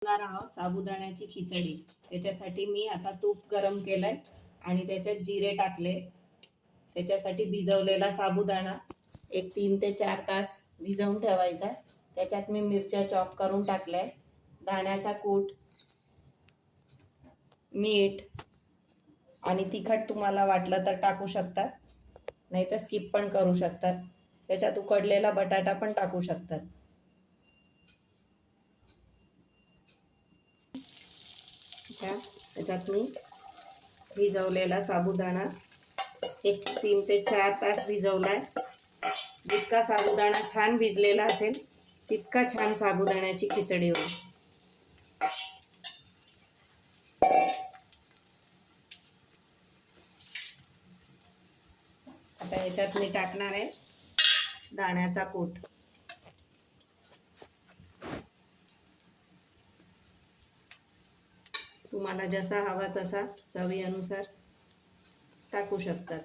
बनवणार आहोत साबुदाण्याची खिचडी। त्याच्यासाठी मी आता तूप गरम केलंय आणि त्याच्यात जिरे टाकले। त्याच्यासाठी भिजवलेला साबुदाणा एक 3 ते 4 तास भिजवून ठेवायचा। त्याच्यात मी मिरच्या चॉप करून टाकल्या, दाण्याचा कूट, मीठ आणि तिखट तुम्हाला वाटलं तर टाकू शकता, नाही तर स्किप पण करू शकतात। त्याच्यात उकडलेला बटाटा पण टाकू शकतात। त्याच्यात मी भिजवलेला साबुदाणा एक 3 ते 4 तास भिजवलाय। जितका साबुदाणा छान भिजलेला असेल तितका छान साबुदाण्याची खिचडी होईल। आता याच्यात मी टाकणार आहे दाण्याचा कूट। तुम्हाला जसा हवा तसा चवीनुसार टाकू शकतात।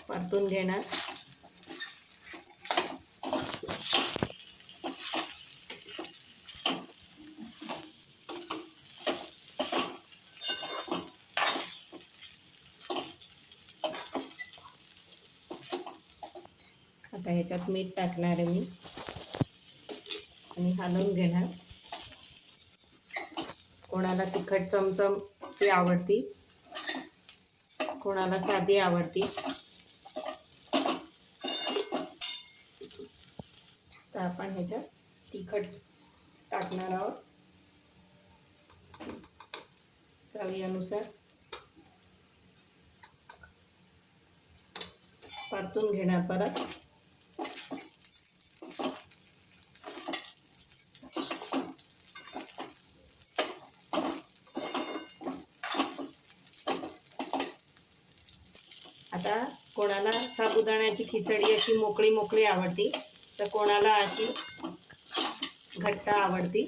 परतून घेणार। आता ह्याच्यात मीठ टाकणार आहे मी आणि हलवून घेणार। कोणाला तिखट चमचम ती आवडती, कोणाला साधी आवडती। तर आपण ह्याच्यात तिखट टाकणार आहोत चवीनुसार। परतून घेणार परत। आता कोणाला साबुदाण्याची खिचडी अशी मोकळी मोकळी आवडती, तर कोणाला अशी घट्ट आवडती।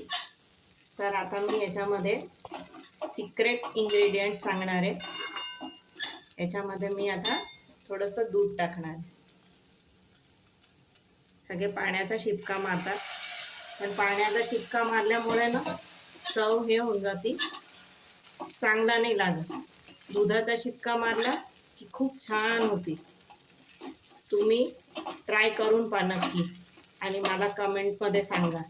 तर आता मी याच्यामध्ये सिक्रेट इन्ग्रेडियंट्स सांगणार आहे। याच्यामध्ये मी आता थोडंसं दूध टाकणार। सगळे पाण्याचा शिपका मारतात, पण पाण्याचा शिपका मारल्यामुळे ना चव हे होऊन जाते, चांगला नाही लागत। दुधाचा शिपका मारला की खूप छान होती। तुम्ही ट्राय करून पहा नक्की आणि मला कमेंटमध्ये सांगा।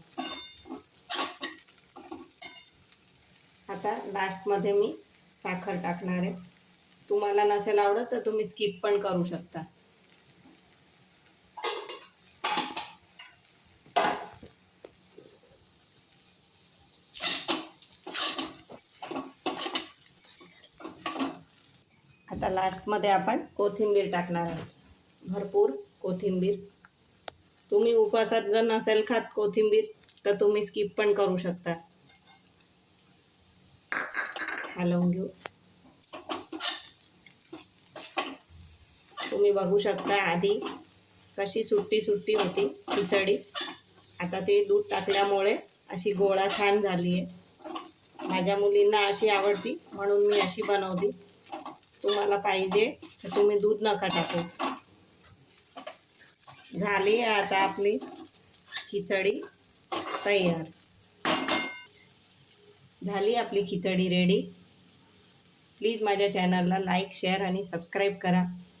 आता लास्टमध्ये मी साखर टाकणार आहे। तुम्हाला नसेल आवडत तर तुम्ही स्किप पण करू शकता। आता लास्टमध्ये आपण कोथिंबीर टाकणार आहोत, भरपूर कोथिंबीर। तुम्ही उपवासात जर नसेल खात कोथिंबीर तर तुम्ही स्किप पण करू शकता। हलवून घेऊ। तुम्ही बघू शकता आधी कशी सुट्टी सुट्टी होती खिचडी, आता ते दूध टाकल्यामुळे अशी गोळा छान झाली आहे। माझ्या मुलींना अशी आवडती म्हणून मी अशी बनवली। तुम्हाला पाहिजे तर तुम्ही दूध नका टाकू। झाली आता आपली खिचडी तयार। झाली आपली खिचडी रेडी। प्लीज माझ्या चॅनलला लाईक, शेअर आणि सबस्क्राईब करा।